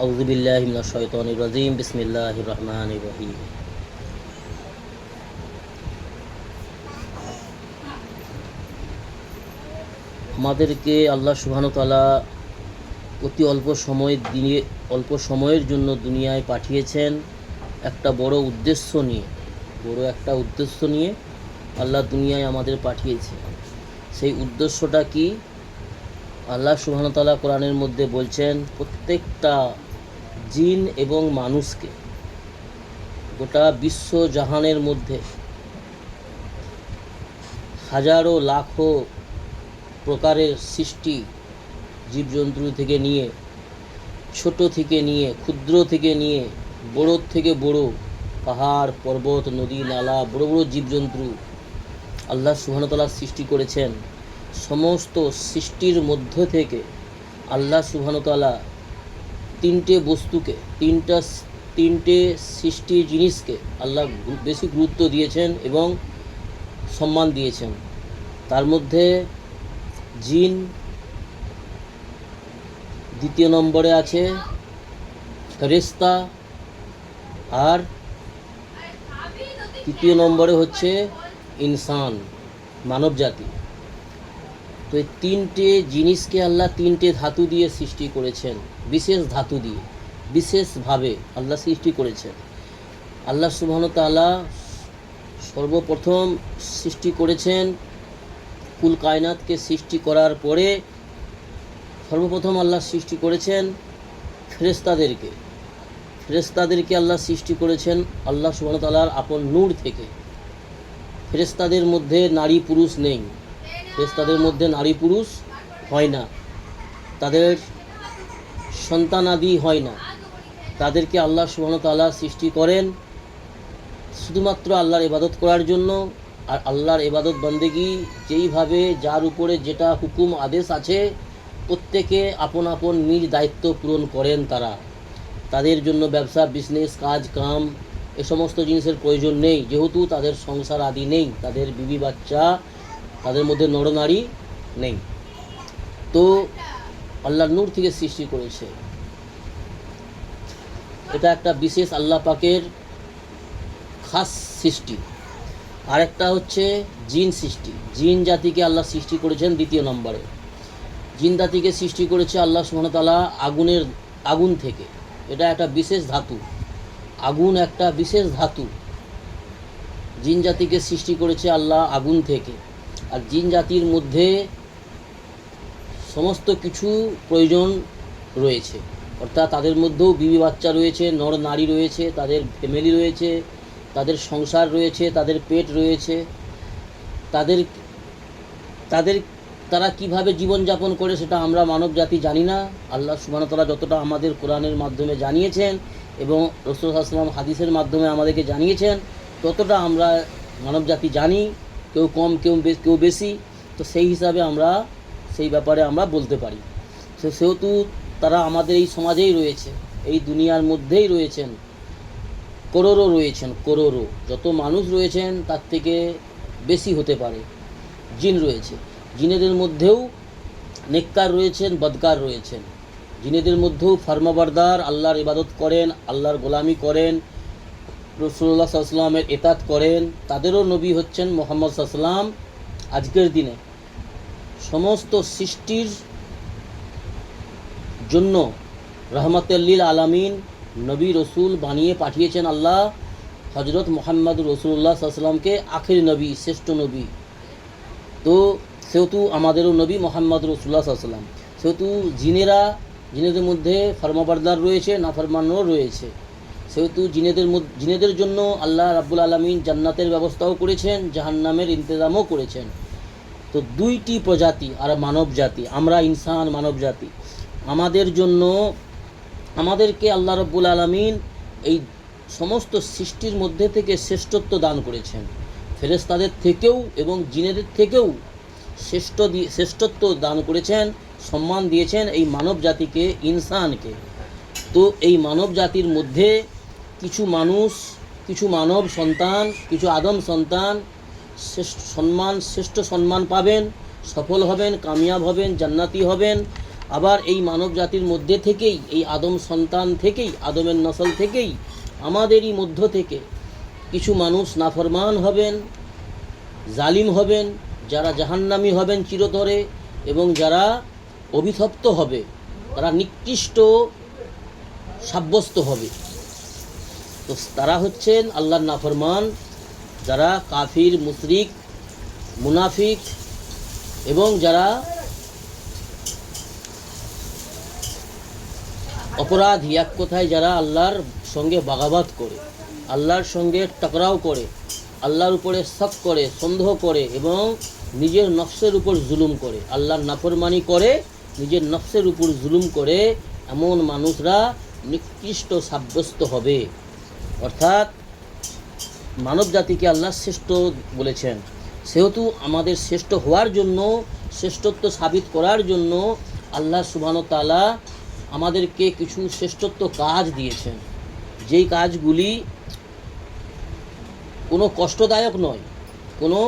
আউযু বিল্লাহি মিনাশ শাইতানির রাজিম। বিসমিল্লাহির রহমানির রহিম। আমাদেরকে আল্লাহ সুবহানাহু ওয়া তাআলা অতি অল্প সময়ের জন্য দুনিয়ায় পাঠিয়েছেন একটা বড় একটা উদ্দেশ্য নিয়ে আল্লাহ দুনিয়ায় আমাদের পাঠিয়েছে। সেই উদ্দেশ্যটা কি? আল্লাহ সুবহানাহু ওয়া তাআলা কোরআনের মধ্যে বলছেন, প্রত্যেকটা জিন এবং মানুষকে, গোটা বিশ্ব জাহানের মধ্যে হাজারো লাখো প্রকারের সৃষ্টি, জীবজন্তু থেকে নিয়ে, ছোট থেকে নিয়ে, ক্ষুদ্র থেকে নিয়ে, বড় থেকে বড়, পাহাড় পর্বত নদী নালা, বড় বড় জীবজন্তু আল্লাহ সুবহানাহু ওয়া তাআলা সৃষ্টি করেছেন। সমস্ত সৃষ্টির মধ্য থেকে আল্লাহ সুবহানাহু ওয়া তাআলা তিনটে সৃষ্টি জিনিসকে আল্লাহ বেশি গুরুত্ব দিয়েছেন এবং সম্মান দিয়েছেন। তার মধ্যে জিন দ্বিতীয় নম্বরে আছে, ফেরেশতা, আর তৃতীয় নম্বরে হচ্ছে ইনসান, মানব জাতি। তো এই তিনটে জিনিসকে আল্লাহ তিনটে ধাতু দিয়ে সৃষ্টি করেছেন, বিশেষ ধাতু দিয়ে, বিশেষভাবে আল্লাহ সৃষ্টি করেছেন। আল্লাহ সুবহানাহু ওয়া তাআলা সর্বপ্রথম সৃষ্টি করেছেন, কুল কায়নাতকে সৃষ্টি করার পরে সর্বপ্রথম আল্লাহ সৃষ্টি করেছেন ফেরেশতাদেরকে আল্লাহ সৃষ্টি করেছেন আল্লাহ সুবহানাহু ওয়া তাআলার আপন নূর থেকে। ফেরেশতাদের মধ্যে নারী পুরুষ নেই, ফেরেশতাদের মধ্যে নারী পুরুষ হয় না, তাদের সন্তানাদি হয় না। তাদেরকে আল্লাহ সুবহানাহু ওয়া তাআলা সৃষ্টি করেন শুধুমাত্র আল্লাহর ইবাদত করার জন্য। আর আল্লাহর ইবাদত বন্দেগী যেইভাবে, যার উপরে যেটা হুকুম আদেশ আছে, প্রত্যেকে আপন আপন নিজ দায়িত্ব পূরণ করেন। তাদের জন্য ব্যবসা, বিজনেস, কাজ কাম এ সমস্ত জিনিসের প্রয়োজন নেই, যেহেতু তাদের সংসার আদি নেই, তাদের বিবি বাচ্চা, তাদের মধ্যে নরনারী নেই। তো আল্লাহর নূর থেকে সৃষ্টি করেছে। এটা একটা বিশেষ আল্লাহ পাকের খাস সৃষ্টি। আরেকটা হচ্ছে জিন সৃষ্টি। জিন জাতিকে আল্লাহ সৃষ্টি করেছেন দ্বিতীয় নম্বরে। জিন জাতিকে সৃষ্টি করেছে আল্লাহ সুবহানাহু ওয়া তাআলা আগুন থেকে। এটা একটা বিশেষ ধাতু, আগুন একটা বিশেষ ধাতু। জিন জাতিকে সৃষ্টি করেছে আল্লাহ আগুন থেকে। আর জিন জাতির মধ্যে সমস্ত কিছু প্রয়োজন রয়েছে, অর্থাৎ তাদের মধ্যেও বিবি বাচ্চা রয়েছে, নর নারী রয়েছে, তাদের ফ্যামিলি রয়েছে, তাদের সংসার রয়েছে, তাদের পেট রয়েছে। তারা কিভাবে জীবনযাপন করে সেটা আমরা মানব জাতি জানি না। আল্লাহ সুবহানাহু ওয়া তাআলা যতটা আমাদের কোরআনের মাধ্যমে জানিয়েছেন এবং রাসূল সাল্লাল্লাহু আলাইহি ওয়াসাল্লাম হাদিসের মাধ্যমে আমাদেরকে জানিয়েছেন, ততটা আমরা মানব জাতি জানি, কেউ কম কেউ বেশি। তো সেই হিসাবে আমরা সেই ব্যাপারে আমরা বলতে পারি। সেহেতু তারা আমাদের এই সমাজেই রয়েছে, এই দুনিয়ার মধ্যেই রয়েছেন, করোড়ো যত মানুষ রয়েছেন তার থেকে বেশি হতে পারে জিন রয়েছে। জিনেদের মধ্যেও নেককার রয়েছেন, বদকার রয়েছেন। জিনেদের মধ্যেও ফরমাবরদার, আল্লাহর ইবাদত করেন, আল্লাহর গোলামি করেন, রাসূলুল্লাহ সাল্লাল্লাহু আলাইহি ওয়াসাল্লামের ইতাআত করেন। তাদেরও নবী হচ্ছেন মুহাম্মদ সাল্লাল্লাহু আলাইহি ওয়াসাল্লাম। আজকের দিনে সমস্ত সৃষ্টির জন্য রহমাতুল লিল আলামিন নবী রসুল বানিয়ে পাঠিয়েছেন আল্লাহ হজরত মুহাম্মদুর রাসূলুল্লাহ সাল্লাল্লাহু আলাইহি ওয়াসাল্লামকে, আখির নবী, শ্রেষ্ঠ নবী। তো সেহেতু আমাদেরও নবী মুহাম্মদুর রাসূলুল্লাহ সাল্লাল্লাহু আলাইহি ওয়াসাল্লাম। সেহেতু জিনেদের মধ্যে ফরমাবরদার রয়েছে, নাফরমানও রয়েছে। সেহেতু জিনেদের জন্য আল্লাহ রাব্বুল আলামিন জান্নাতের ব্যবস্থাও করেছেন, জাহান্নামের ইন্তজামও করেছেন। তো দুইটি প্রজাতি আর মানব জাতি, আমরা ইনসান মানব জাতি, আমাদেরকে আল্লাহ রাব্বুল আলামিন এই সমস্ত সৃষ্টির মধ্যে থেকে শ্রেষ্ঠত্ব দান করেছেন। ফেরেশতাদের থেকেও এবং জিনেদের থেকেও শ্রেষ্ঠত্ব দান করেছেন, সম্মান দিয়েছেন এই মানব জাতিকে, ইনসানকে। তো এই মানব জাতির মধ্যে কিছু মানব সন্তান, কিছু আদম সন্তান শ্রেষ্ঠ সম্মান পাবেন, সফল হবেন, কামিয়াব হবেন, জান্নাতি হবেন। আবার এই মানব জাতির মধ্যে থেকেই, এই আদম সন্তান থেকেই, আদমের নসল থেকেই, আমাদেরই মধ্য থেকে কিছু মানুষ নাফরমান হবেন, জালিম হবেন, যারা জাহান্নামী হবেন চিরতরে, এবং যারা অভিশপ্ত হবে, তারা নিকৃষ্ট সাব্যস্ত হবে। তো তারা হচ্ছেন আল্লাহর নাফরমান, যারা কাফির, মুশরিক, মুনাফিক, এবং যারা অপরাধী, এক কথায় যারা আল্লাহর সঙ্গে বাগাবাত করে, আল্লাহর সঙ্গে টকরাও করে, আল্লাহর উপরে শক করে, সন্দেহ করে, এবং নিজের নফসের উপর জুলুম করে, আল্লাহর নাফরমানি করে, নিজের নফসের উপর জুলুম করে, এমন মানুষরা নিকৃষ্ট সাব্যস্ত হবে। অর্থাৎ মানব জাতিকে আল্লাহ শ্রেষ্ঠ বলেছেন, সেহেতু আমাদের শ্রেষ্ঠ হওয়ার জন্য, শ্রেষ্ঠত্ব সাবিত করার জন্য আল্লাহ সুবহানাহু ওয়া তাআলা আমাদেরকে কিছু শ্রেষ্ঠত্ব কাজ দিয়েছেন, যেই কাজগুলি কোনো কষ্টদায়ক নয়, কোনো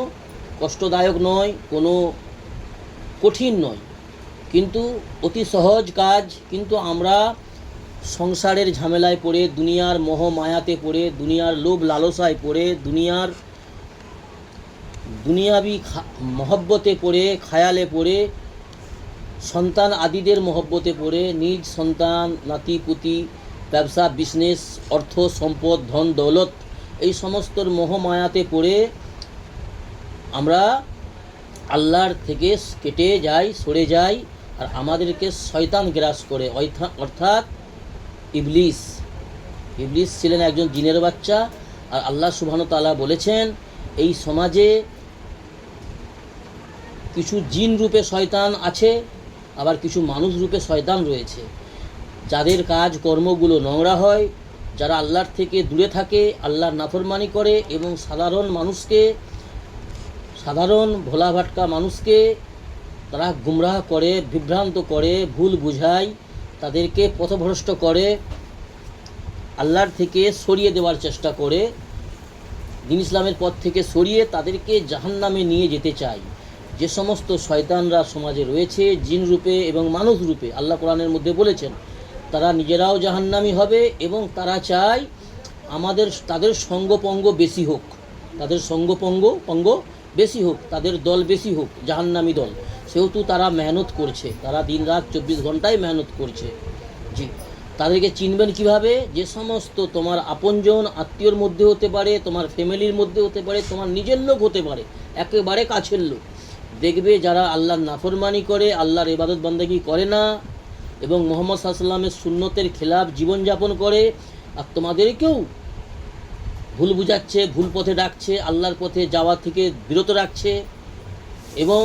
কষ্টদায়ক নয়, কোনো কঠিন নয়, কিন্তু অতি সহজ কাজ। কিন্তু আমরা সংসারের ঝামেলায় পড়ে, দুনিয়ার মোহ মায়াতে পড়ে, দুনিয়ার লোভ লালসায় পড়ে, দুনিয়াবি মহব্বতে পড়ে, খায়ালে পড়ে, সন্তান আদিদের মহব্বতে পড়ে, নিজ সন্তান, নাতিপুতি, ব্যবসা, বিজনেস, অর্থ সম্পদ, ধন দৌলত, এই সমস্তর মোহ মায়াতে পড়ে আমরা আল্লাহর থেকে কেটে যাই, সরে যাই, আর আমাদেরকে শয়তান গ্রাস করে। অর্থাৎ ইবলিস ছিলেন একজন জিনের বাচ্চা। আর আল্লাহ সুবহানাহু ওয়া তাআলা বলেছেন, এই সমাজে কিছু জিন রূপে শয়তান আছে, আবার কিছু মানুষ রূপে শয়তান রয়েছে, যাদের কাজ কর্মগুলো নোংরা হয়, যারা আল্লাহর থেকে দূরে থাকে, আল্লাহর নাফরমানি করে, এবং সাধারণ মানুষকে, সাধারণ ভোলা ভাটকা মানুষকে তারা গুমরাহ করে, বিভ্রান্ত করে, ভুল বুঝায়, তাদেরকে পথভ্রষ্ট করে, আল্লাহর থেকে সরিয়ে দেওয়ার চেষ্টা করে, দ্বীন ইসলামের পথ থেকে সরিয়ে তাদেরকে জাহান্নামে নিয়ে যেতে চায়। যে সমস্ত শয়তানরা সমাজে রয়েছে, জিন রূপে এবং মানুষ রূপে, আল্লাহ কোরআনের মধ্যে বলেছেন, তারা নিজেরাও জাহান্নামী হবে, এবং তারা চায় তাদের সঙ্গপঙ্গ বেশি হোক, তাদের সঙ্গপঙ্গ বেশি হোক, তাদের দল বেশি হোক, জাহান্নামী দল। সেহেতু তারা মেহনত করছে, তারা দিন রাত 24 ঘন্টায় মেহনত করছে। জি, তাদেরকে চিনবেন কিভাবে? যে সমস্ত তোমার আপনজন, আত্মীয়র মধ্যে হতে পারে, তোমার ফ্যামিলির মধ্যে হতে পারে, তোমার নিজের লোক হতে পারে, একেবারে কাছের লোক। দেখবে যারা আল্লাহর নাফরমানি করে, আল্লাহর ইবাদত বান্দাগি করে না, এবং মুহাম্মদ সাল্লাল্লাহু আলাইহি ওয়াসাল্লামের সুন্নতের খেলাফ জীবনযাপন করে, আর তোমাদেরকেও ভুল বুঝাচ্ছে, ভুল পথে ডাকছে, আল্লাহর পথে যাওয়া থেকে বিরত রাখছে, এবং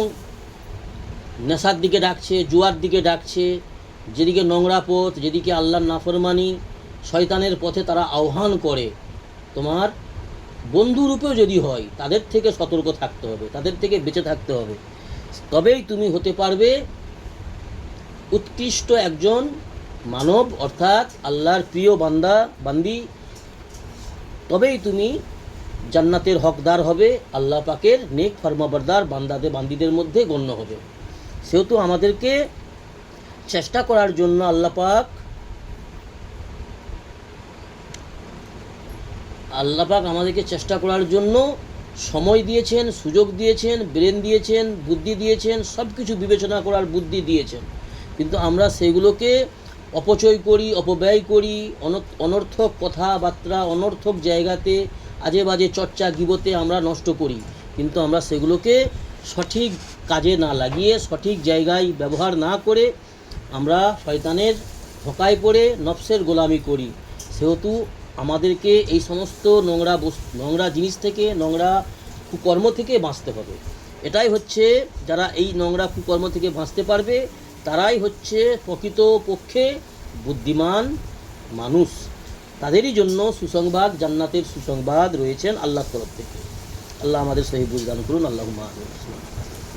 নেশার দিকে ডাকছে, জুয়ার দিকে ডাকছে, যেদিকে নোংরা পথ, যেদিকে আল্লাহর নাফরমানি, শয়তানের পথে তারা আহ্বান করে, তোমার বন্ধুরূপেও যদি হয়, তাদের থেকে সতর্ক থাকতে হবে, তাদের থেকে বেঁচে থাকতে হবে। তবেই তুমি হতে পারবে উৎকৃষ্ট একজন মানব, অর্থাৎ আল্লাহর প্রিয় বান্দি। তবেই তুমি জান্নাতের হকদার হবে, আল্লাহ পাকের নেক ফরমাবরদার বান্দিদের মধ্যে গণ্য হবে। সেহেতু আমাদেরকে চেষ্টা করার জন্য আল্লাহ পাক আমাদেরকে চেষ্টা করার জন্য সময় দিয়েছেন, সুযোগ দিয়েছেন, ব্রেন দিয়েছেন, বুদ্ধি দিয়েছেন, সব কিছু বিবেচনা করার বুদ্ধি দিয়েছেন। কিন্তু আমরা সেগুলোকে অপচয় করি, অপব্যয় করি, অনর্থক কথাবার্তা, অনর্থক জায়গাতে আজে বাজে চর্চা, গীবতে আমরা নষ্ট করি। কিন্তু আমরা সেগুলোকে সঠিক কাজে না লাগিয়ে, সঠিক জায়গায় ব্যবহার না করে আমরা শয়তানের ধোঁকায় পড়ে নফসের গোলামি করি। সেহেতু আমাদেরকে এই সমস্ত নোংরা জিনিস থেকে, নোংরা কুকর্ম থেকে বাঁচতে হবে। এটাই হচ্ছে, যারা এই নোংরা কুকর্ম থেকে বাঁচতে পারবে, তারাই হচ্ছে প্রকৃতপক্ষে বুদ্ধিমান মানুষ। তাদেরই জন্য সুসংবাদ, জান্নাতের সুসংবাদ রয়েছেন আল্লাহর তরফ থেকে। আল্লাহ আমাদের সহি বুঝ দান করুন। আল্লাহুম্মা আমিন।